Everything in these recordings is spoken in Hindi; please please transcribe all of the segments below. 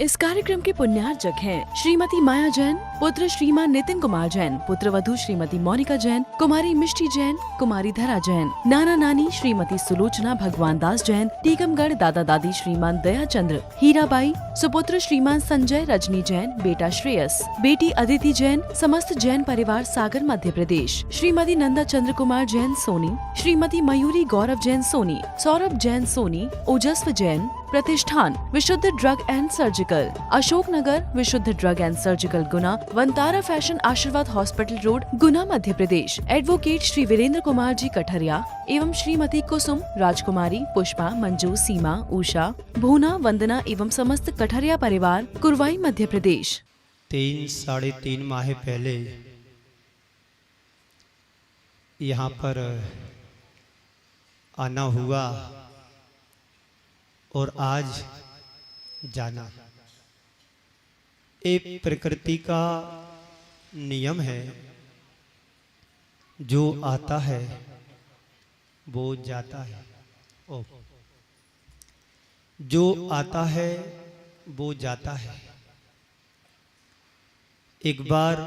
इस कार्यक्रम के पुण्यार्चक हैं श्रीमती माया जैन, पुत्र श्रीमान नितिन कुमार जैन, पुत्र वधू श्रीमती मोनिका जैन, कुमारी मिष्टी जैन, कुमारी धरा जैन, नाना नानी श्रीमती सुलोचना भगवान दास जैन, टीकमगढ़ दादा दादी श्रीमान दया चंद्र, हीराबाई, सुपुत्र श्रीमान संजय रजनी जैन, बेटा श्रेयस, बेटी अदिति जैन, समस्त जैन परिवार सागर मध्य प्रदेश, श्रीमती नंदा चंद्र कुमार जैन सोनी, श्रीमती मयूरी गौरव जैन सोनी, सौरभ जैन सोनी, ओजस्व जैन, प्रतिष्ठान विशुद्ध ड्रग एंड सर्जिकल, अशोकनगर विशुद्ध drug and surgical Guna, Vantara fashion आशीर्वाद हॉस्पिटल रोड गुना मध्य प्रदेश, एडवोकेट श्री वीरेंद्र कुमार जी कठरिया एवं श्रीमती कुसुम, राजकुमारी, पुष्पा, मंजू, सीमा, उषा, भूना, वंदना एवं समस्त कठरिया परिवार कुरवाई मध्य प्रदेश। 3-3.5 माह पहले यहाँ पर आना हुआ और आज जाना एक प्रकृति का नियम है। जो आता है वो जाता है, जो आता है वो जाता है। एक बार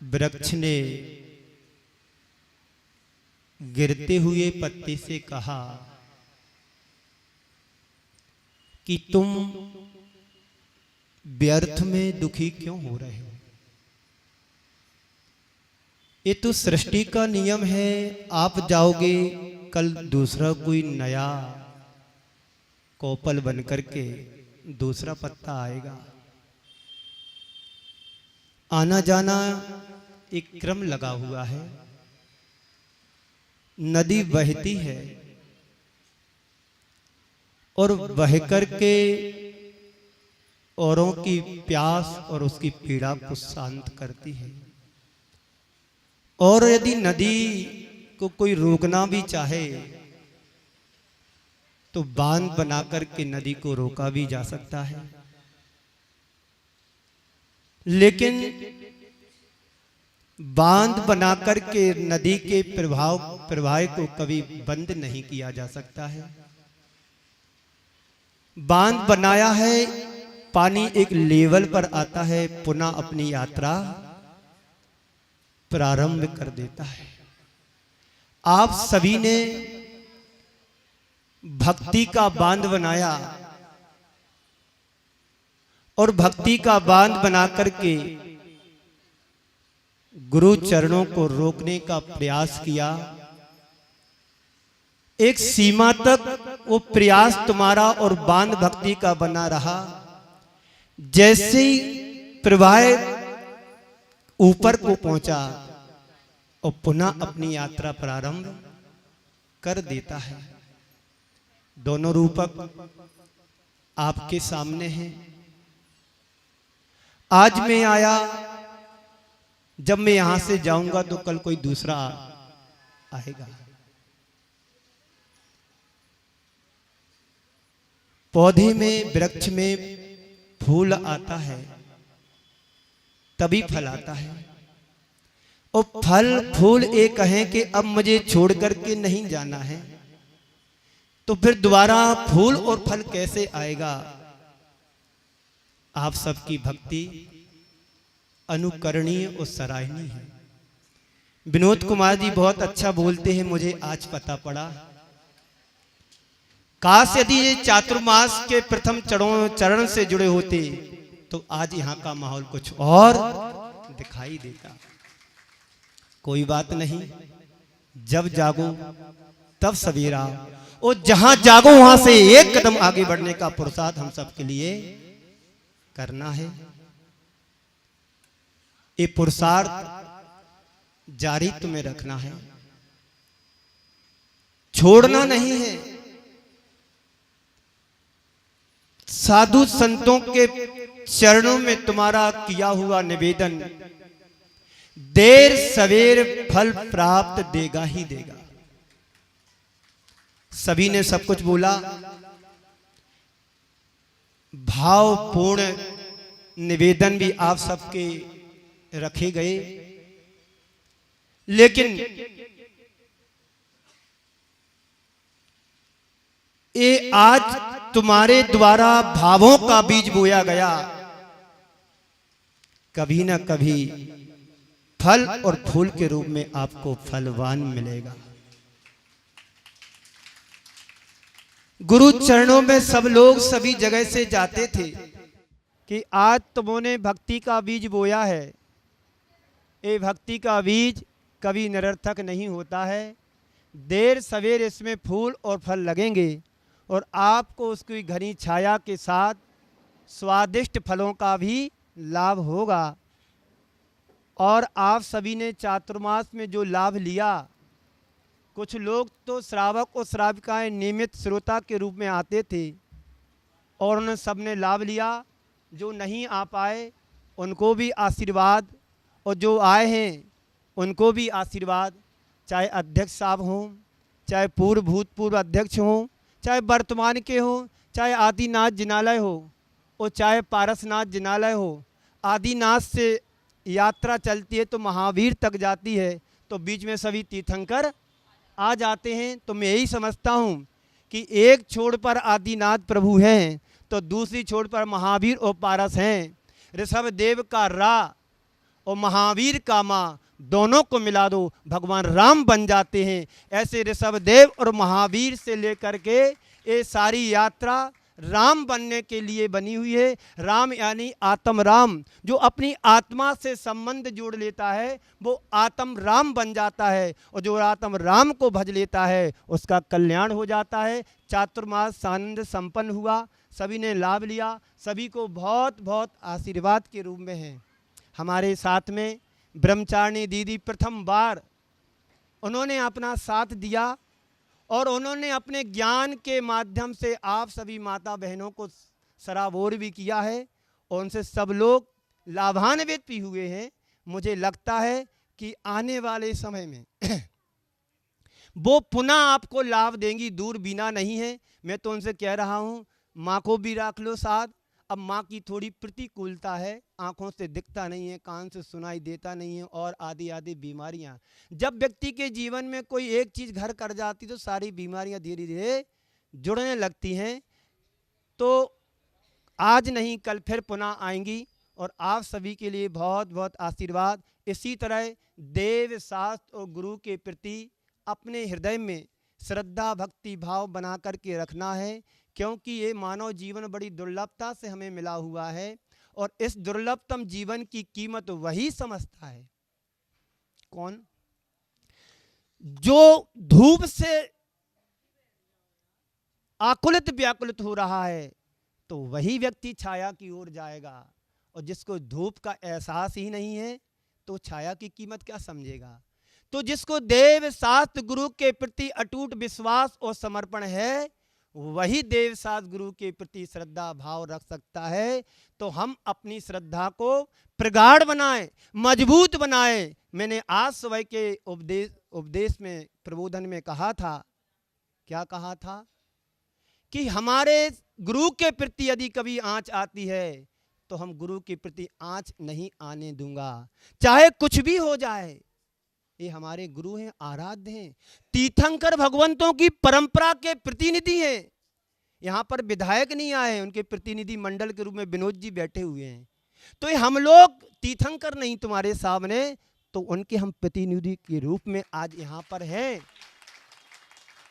वृक्ष ने गिरते हुए पत्ते से कहा कि तुम व्यर्थ में दुखी क्यों हो रहे हो। ये तो सृष्टि का नियम है। आप जाओगे, कल दूसरा कोई नया कोपल बनकर के दूसरा पत्ता आएगा। आना जाना एक क्रम लगा हुआ है। नदी बहती है और बह करके औरों की प्यास और उसकी पीड़ा को शांत करती है। और यदि नदी को कोई रोकना भी चाहे तो बांध बना करके नदी को रोका भी जा सकता है। लेकिन बांध बनाकर के नदी के प्रवाह को कभी बंद नहीं किया जा सकता है। बांध बनाया है, पानी एक लेवल पर आता है, पुनः अपनी यात्रा प्रारंभ कर देता है। आप सभी ने भक्ति का बांध बनाया और भक्ति का बांध बना करके गुरु चरणों को रोकने का प्रयास किया। एक सीमा तक वो प्रयास तुम्हारा और बांध भक्ति का बना रहा। जैसे ही प्रवाह ऊपर को पहुंचा और पुनः अपनी यात्रा प्रारंभ कर देता है। दोनों रूपक आपके सामने हैं। आज मैं आया, जब मैं यहां से जाऊंगा तो कल कोई दूसरा आएगा। पौधे में, वृक्ष में फूल आता है तभी फल आता है। और फल फूल एक कहें कि अब मुझे छोड़ करके नहीं जाना है, तो फिर दोबारा फूल और फल कैसे आएगा। आप सबकी भक्ति अनुकरणीय और सराहनीय है। विनोद कुमार जी बहुत अच्छा बोलते हैं, मुझे आज पता पड़ा। काश यदि ये चातुर्मास के प्रथम चरण से जुड़े होते तो आज यहाँ का माहौल कुछ और दिखाई देता। कोई बात नहीं, जब जागो तब सवेरा, और जहां जागो वहां से एक कदम आगे बढ़ने का पुरुषार्थ हम सबके लिए करना है। ये पुरुषार्थ जारी तुम्हें रखना है, छोड़ना नहीं है। साधु संतों के चरणों में तुम्हारा किया हुआ निवेदन देर सवेर फल प्राप्त देगा ही देगा। सभी ने सब कुछ बोला, भावपूर्ण निवेदन भी आप सबके रखे गए, लेकिन ये आज तुम्हारे द्वारा भावों का बीज बोया गया, कभी ना कभी फल और फूल के रूप में आपको फलवान मिलेगा। गुरु चरणों में सब लोग सभी जगह से जाते थे कि आज तुमने भक्ति का बीज बोया है। ये भक्ति का बीज कभी निरर्थक नहीं होता है, देर सवेर इसमें फूल और फल लगेंगे और आपको उसकी घनी छाया के साथ स्वादिष्ट फलों का भी लाभ होगा। और आप सभी ने चातुर्मास में जो लाभ लिया, कुछ लोग तो श्रावक और श्राविकाएं नियमित श्रोता के रूप में आते थे और उन्होंने सबने लाभ लिया। जो नहीं आ पाए उनको भी आशीर्वाद, और जो आए हैं उनको भी आशीर्वाद। चाहे अध्यक्ष साहब हों, चाहे भूतपूर्व अध्यक्ष हों, चाहे वर्तमान के हों, चाहे आदिनाथ जिनालय हो और चाहे पारसनाथ जिनालय हो। आदिनाथ से यात्रा चलती है तो महावीर तक जाती है, तो बीच में सभी तीर्थंकर आ जाते हैं। तो मैं यही समझता हूँ कि एक छोर पर आदिनाथ प्रभु हैं तो दूसरी छोर पर महावीर और पारस हैं। ऋषभ देव का रा और महावीर का माँ, दोनों को मिला दो भगवान राम बन जाते हैं। ऐसे ऋषभ देव और महावीर से लेकर के ये सारी यात्रा राम बनने के लिए बनी हुई है। राम यानी आत्म राम, जो अपनी आत्मा से संबंध जोड़ लेता है वो आत्म राम बन जाता है, और जो आत्म राम को भज लेता है उसका कल्याण हो जाता है। चातुर्मास आनंद संपन्न हुआ, सभी ने लाभ लिया, सभी को बहुत बहुत आशीर्वाद के रूप में है। हमारे साथ में ब्रह्मचारिणी दीदी प्रथम बार उन्होंने अपना साथ दिया और उन्होंने अपने ज्ञान के माध्यम से आप सभी माता बहनों को सराबोर भी किया है और उनसे सब लोग लाभान्वित भी हुए हैं। मुझे लगता है कि आने वाले समय में वो पुनः आपको लाभ देंगी, दूर बिना नहीं है। मैं तो उनसे कह रहा हूँ माँ को भी रख लो साथ। अब माँ की थोड़ी प्रतिकूलता है, आंखों से दिखता नहीं है, कान से सुनाई देता नहीं है और आदि आदि बीमारियाँ। जब व्यक्ति के जीवन में कोई एक चीज़ घर कर जाती तो सारी बीमारियाँ धीरे धीरे जुड़ने लगती हैं। तो आज नहीं कल फिर पुनः आएंगी और आप सभी के लिए बहुत बहुत आशीर्वाद। इसी तरह देव शास्त्र और गुरु के प्रति अपने हृदय में श्रद्धा भक्ति भाव बना करके रखना है, क्योंकि ये मानव जीवन बड़ी दुर्लभता से हमें मिला हुआ है और इस दुर्लभतम जीवन की कीमत वही समझता है। कौन? जो धूप से आकुलित व्याकुलित हो रहा है तो वही व्यक्ति छाया की ओर जाएगा, और जिसको धूप का एहसास ही नहीं है तो छाया की कीमत क्या समझेगा। तो जिसको देव शास्त्र गुरु के प्रति अटूट विश्वास और समर्पण है वही देव शास्त्र गुरु के प्रति श्रद्धा भाव रख सकता है। तो हम अपनी श्रद्धा को प्रगाढ़ बनाएं, मजबूत बनाएं। मैंने आज सुबह के उपदेश में प्रबोधन में कहा था, क्या कहा था कि हमारे गुरु के प्रति यदि कभी आंच आती है तो हम गुरु के प्रति आंच नहीं आने दूंगा, चाहे कुछ भी हो जाए। ये हमारे गुरु हैं, आराध्य हैं, तीर्थंकर भगवंतों की परंपरा के प्रतिनिधि हैं। यहाँ पर विधायक नहीं आए, उनके प्रतिनिधि मंडल के रूप में विनोद जी बैठे हुए हैं। तो ये हम लोग तीर्थंकर नहीं तुम्हारे सामने, तो उनके हम प्रतिनिधि के रूप में आज यहाँ पर हैं।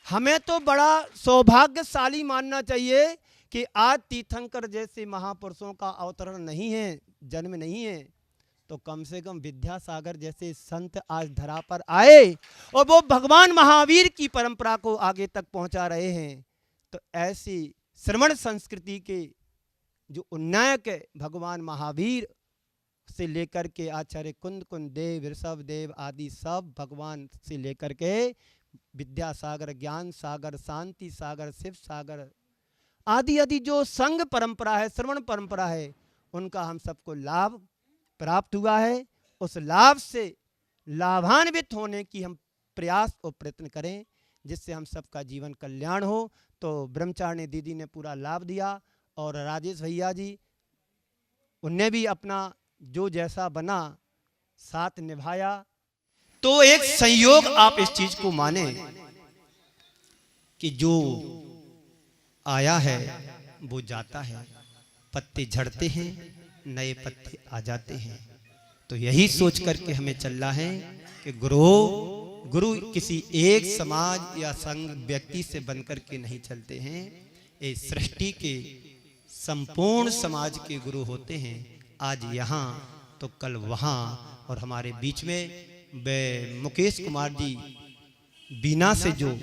हमें तो बड़ा सौभाग्यशाली मानना चाहिए कि आज तीर्थंकर जैसे महापुरुषों का अवतरण नहीं है, जन्म नहीं है, तो कम से कम विद्यासागर जैसे संत आज धरा पर आए और वो भगवान महावीर की परंपरा को आगे तक पहुंचा रहे हैं। तो ऐसी श्रवण संस्कृति के जो उन्नायक है भगवान महावीर से लेकर के आचार्य कुंद देव, ऋषभ देव आदि सब भगवान से लेकर के विद्यासागर, ज्ञान सागर, शांति सागर, शिव सागर आदि आदि जो संघ परंपरा है, श्रवण परंपरा है, उनका हम सबको लाभ प्राप्त हुआ है। उस लाभ से लाभान्वित होने की हम प्रयास और प्रयत्न करें, जिससे हम सबका जीवन कल्याण हो। तो ब्रह्मचारिणी दीदी ने पूरा लाभ दिया और राजेश भैया जी उनने भी अपना जो जैसा बना साथ निभाया। तो एक संयोग आप इस चीज को माने कि जो आया है वो जाता है, पत्ते झड़ते हैं, नए पत्ते आ जाते हैं। तो यही सोच करके हमें चलना है कि गुरु किसी एक समाज या संघ व्यक्ति से बनकर के नहीं चलते हैं, ये सृष्टि के संपूर्ण समाज के गुरु होते हैं। आज यहाँ तो कल वहाँ। और हमारे बीच में मुकेश कुमार जी बीना से जो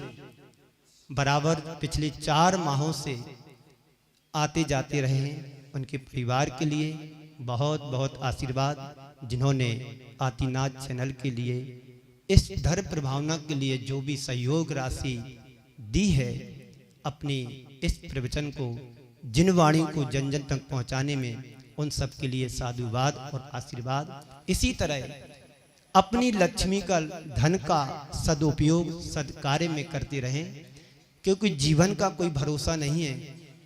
बराबर पिछले 4 माहों से आते जाते रहे हैं, उनके परिवार के लिए बहुत बहुत आशीर्वाद। जिन्होंने आदिनाथ चैनल के लिए, इस धर्म प्रभावना के लिए जो भी सहयोग राशि दी है, अपनी इस प्रवचन को, जिन वाणी को जन जन तक पहुंचाने में, उन सब के लिए साधुवाद और आशीर्वाद। इसी तरह अपनी लक्ष्मी का, धन का सदुपयोग सदकार्य में करते रहें, क्योंकि जीवन का कोई भरोसा नहीं है।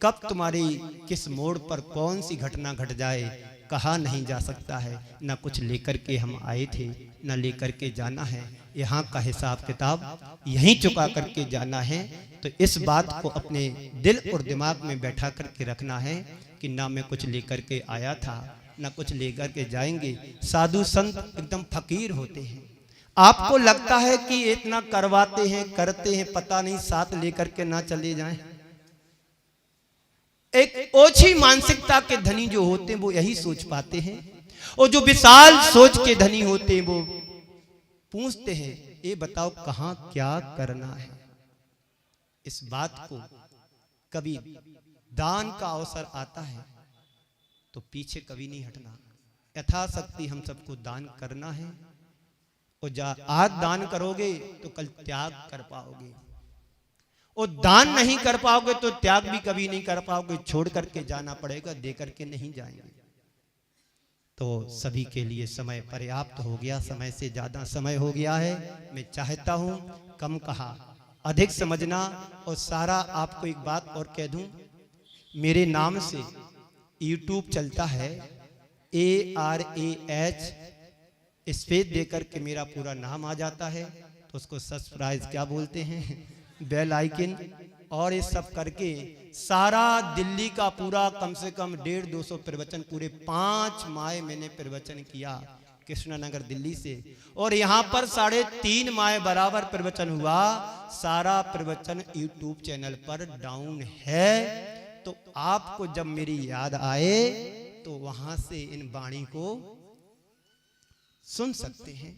कब तुम्हारी किस मोड़ पर कौन सी घटना घट जाए कहा नहीं जा सकता है। न कुछ लेकर के हम आए थे, न लेकर के जाना है। यहाँ का हिसाब किताब यहीं चुका करके जाना है। तो इस बात को अपने दिल और दिमाग में बैठा करके रखना है कि ना मैं कुछ लेकर के आया था, ना कुछ लेकर के जाएंगे। साधु संत एकदम फकीर होते हैं। आपको लगता है कि इतना करवाते हैं, करते हैं, पता नहीं साथ लेकर के ना चले जाएं। एक ओछी मानसिकता के धनी जो होते हैं वो यही सोच पाते हैं, और जो विशाल सोच के धनी होते हैं वो पूछते हैं, ये बताओ कहां क्या करना है। इस बात को कभी दान का अवसर आता है तो पीछे कभी नहीं हटना। यथाशक्ति हम सबको दान करना है, और आज दान करोगे तो कल त्याग कर पाओगे, और दान नहीं कर पाओगे तो त्याग भी कभी नहीं कर पाओगे। छोड़ करके जाना पड़ेगा, दे करके नहीं जाएंगे। तो सभी के लिए समय पर्याप्त हो गया, समय से ज्यादा समय हो गया है। मैं चाहता हूं कम कहा अधिक समझना। और सारा आपको एक बात और कह दूं, मेरे नाम से YouTube चलता है, ARAH स्पेस देकर के मेरा पूरा नाम आ जाता है। तो उसको सब्सक्राइब क्या बोलते हैं, बेल आइकन, और ये सब करके सारा दिल्ली का पूरा कम से कम 150-200 प्रवचन, पूरे 5 माह मैंने प्रवचन किया कृष्णनगर दिल्ली से, और यहाँ पर 3.5 माह बराबर प्रवचन हुआ। सारा प्रवचन YouTube चैनल पर डाउन है। तो आपको जब मेरी याद आए तो वहां से इन वाणी को सुन सकते हैं।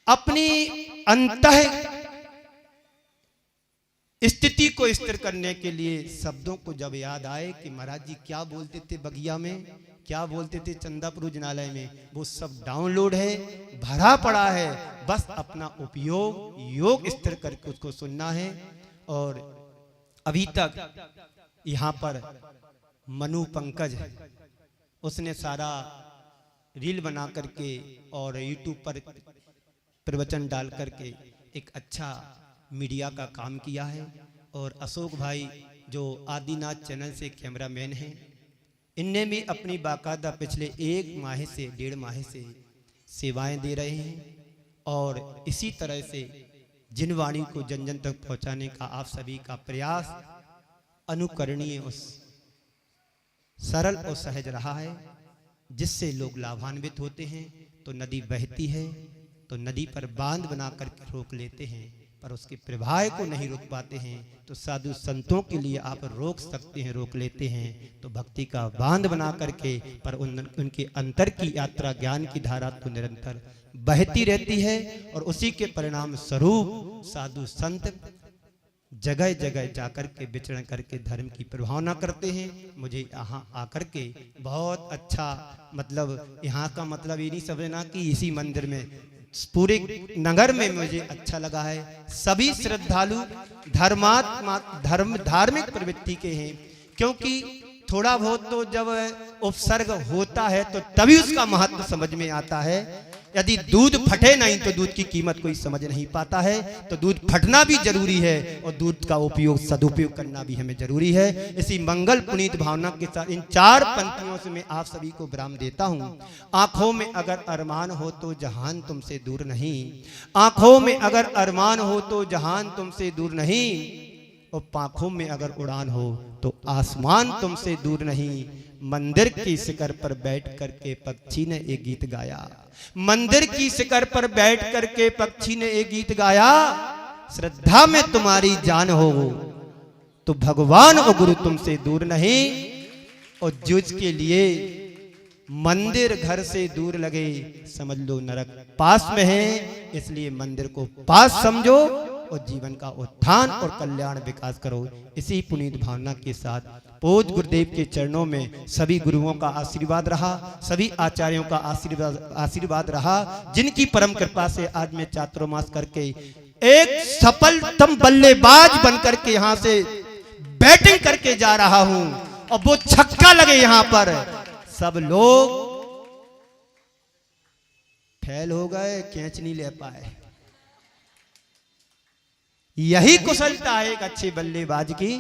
अपनी अंतः स्थिति को स्थिर करने के लिए शब्दों को जब याद आए कि महाराज जी क्या बोलते थे बगिया में, क्या बोलते थे चंदापुर जिनालय में, वो सब डाउनलोड है, भरा पड़ा है। बस अपना उपयोग योग स्थिर करके उसको सुनना है। और अभी तक यहाँ पर मनु पंकज, उसने सारा रील बना करके और YouTube पर प्रवचन डाल करके एक अच्छा मीडिया का काम किया है। और अशोक भाई जो आदिनाथ चैनल से कैमरामैन हैं, इनने भी अपनी बाकायदा पिछले 1 माह से 1.5 माह से सेवाएं दे रहे हैं। और इसी तरह से जिन वाणी को जन जन तक पहुंचाने का आप सभी का प्रयास अनुकरणीय और सरल और सहज रहा है, जिससे लोग लाभान्वित होते हैं। तो नदी बहती है तो नदी पर बांध बनाकर रोक लेते हैं, पर उसके प्रवाह को नहीं रोक पाते हैं। तो साधु संतों के लिए आप रोक सकते हैं, रोक लेते हैं। तो भक्ति का बांध बना करके, पर उनके अंतर की यात्रा ज्ञान की धारा तो निरंतर बहती रहती है। और उसी के परिणाम स्वरूप साधु संत जगह जगह जाकर के विचरण करके धर्म की प्रभावना करते हैं। मुझे यहाँ आकर के बहुत अच्छा, मतलब यहाँ का मतलब ये नहीं समझना कि इसी मंदिर में, पूरे नगर में मुझे अच्छा लगा है। सभी श्रद्धालु धार्मिक प्रवृत्ति के हैं, क्योंकि थोड़ा बहुत तो जब उपसर्ग होता है तो तभी उसका महत्व समझ में आता है। यदि दूध फटे नहीं तो दूध की कीमत कोई समझ नहीं पाता है। तो दूध फटना भी जरूरी है और दूध का उपयोग सदुपयोग करना भी हमें जरूरी है। इसी मंगल पुनीत भावना के साथ इन 4 पंक्तियों से मैं आप सभी को विराम देता हूँ। आंखों में अगर अरमान हो तो जहान तुमसे दूर नहीं, आंखों में अगर अरमान हो तो जहान तुमसे दूर नहीं, और पांखों में अगर उड़ान हो तो आसमान तुमसे दूर नहीं। मंदिर की शिखर पर बैठ करके पक्षी ने एक गीत गाया। मंदिर की शिखर पर बैठ करके पक्षी ने एक गीत गाया, श्रद्धा में तुम्हारी जान हो तो भगवान और गुरु तुमसे दूर नहीं। और जुझ के लिए मंदिर घर से दूर लगे, समझ लो नरक पास में है, इसलिए मंदिर को पास समझो और जीवन का उत्थान और कल्याण विकास करो। इसी पुनीत भावना के साथ पूज गुरुदेव के चरणों में सभी गुरुओं का आशीर्वाद रहा, सभी आचार्यों का आशीर्वाद रहा, जिनकी परम कृपा से आज मैं चातुर्मास करके एक सफलतम बल्लेबाज बनकर के यहाँ से बैटिंग करके जा रहा हूं और वो छक्का लगे यहाँ पर, सब लोग फेल हो गए, कैच नहीं ले पाए। यही कुशलता है एक अच्छे बल्लेबाज की।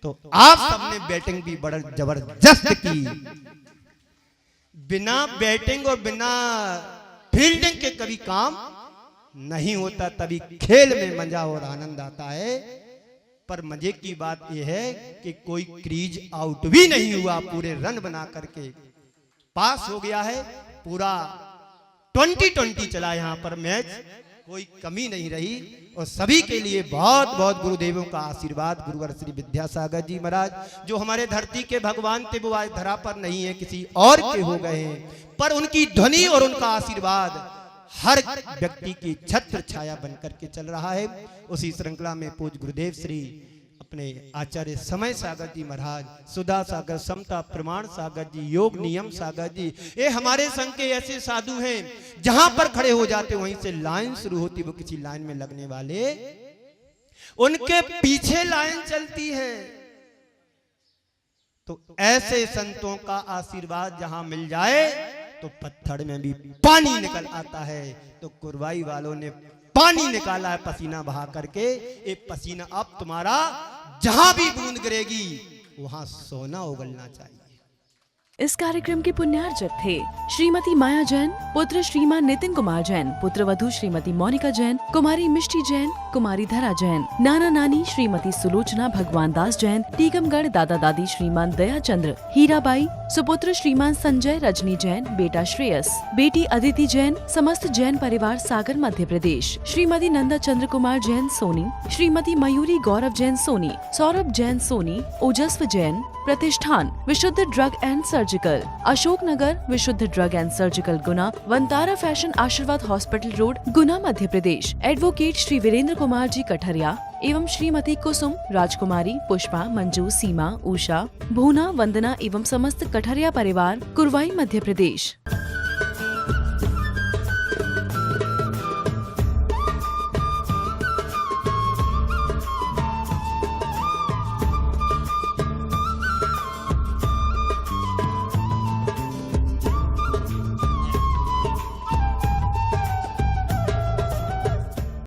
तो आप सबने बैटिंग भी बड़ा जबरदस्त की। बिना बैटिंग और बिना फील्डिंग के कभी काम नहीं होता, तभी खेल में मजा और आनंद आता है। पर मजे की बात यह है कि कोई क्रीज आउट भी नहीं हुआ, पूरे रन बना करके पास हो गया है। पूरा 20-20 चला यहाँ पर मैच, कोई कमी नहीं रही। और सभी के लिए बहुत बहुत गुरुदेवों का आशीर्वाद। गुरुवर श्री विद्यासागर जी महाराज जो हमारे धरती के भगवान थे, वो आज धरा पर नहीं है, किसी और के हो गए हैं, पर उनकी ध्वनि और उनका आशीर्वाद हर व्यक्ति की छत्र छाया बनकर के चल रहा है। उसी श्रृंखला में पूज्य गुरुदेव श्री अपने आचार्य समय सागर जी महाराज, सुधा सागर, समता प्रमाण सागर जी, योग नियम सागर जी, ये हमारे संघ के ऐसे साधु हैं, जहां पर खड़े हो जाते वहीं से लाइन शुरू होती, वो किसी लाइन में लगने वाले, उनके पीछे लाइन चलती है। तो ऐसे संतों का आशीर्वाद जहां मिल जाए तो पत्थर में भी पानी निकल आता है। तो कुरवाई वालों ने पानी निकाला है पसीना बहा करके। ये पसीना अब तुम्हारा जहां भी बूंद गिरेगी वहां सोना उगलना चाहिए। इस कार्यक्रम के पुण्यार्चक थे श्रीमती माया जैन, पुत्र श्रीमान नितिन कुमार जैन, पुत्र वधू श्रीमती मोनिका जैन, कुमारी मिष्टी जैन, कुमारी धरा जैन, नाना नानी श्रीमती सुलोचना भगवान दास जैन, टीकमगढ़ दादा दादी श्रीमान दया चंद्र, हीराबाई, सुपुत्र श्रीमान संजय रजनी जैन, बेटा श्रेयस, बेटी अदिति जैन, समस्त जैन परिवार सागर मध्य प्रदेश, श्रीमती नंदा चंद्र कुमार जैन सोनी, श्रीमती मयूरी गौरव जैन सोनी, सौरभ जैन सोनी, ओजस्व जैन, प्रतिष्ठान विशुद्ध ड्रग एंड सर्जिकल, अशोकनगर विशुद्ध drug and surgical Guna, Vantara fashion आशीर्वाद हॉस्पिटल रोड गुना मध्य प्रदेश, एडवोकेट श्री वीरेंद्र कुमार जी कठरिया एवं श्रीमती कुसुम, राजकुमारी, पुष्पा, मंजू, सीमा, उषा, भूना, वंदना एवं समस्त कठरिया परिवार, कुरवाई मध्य प्रदेश।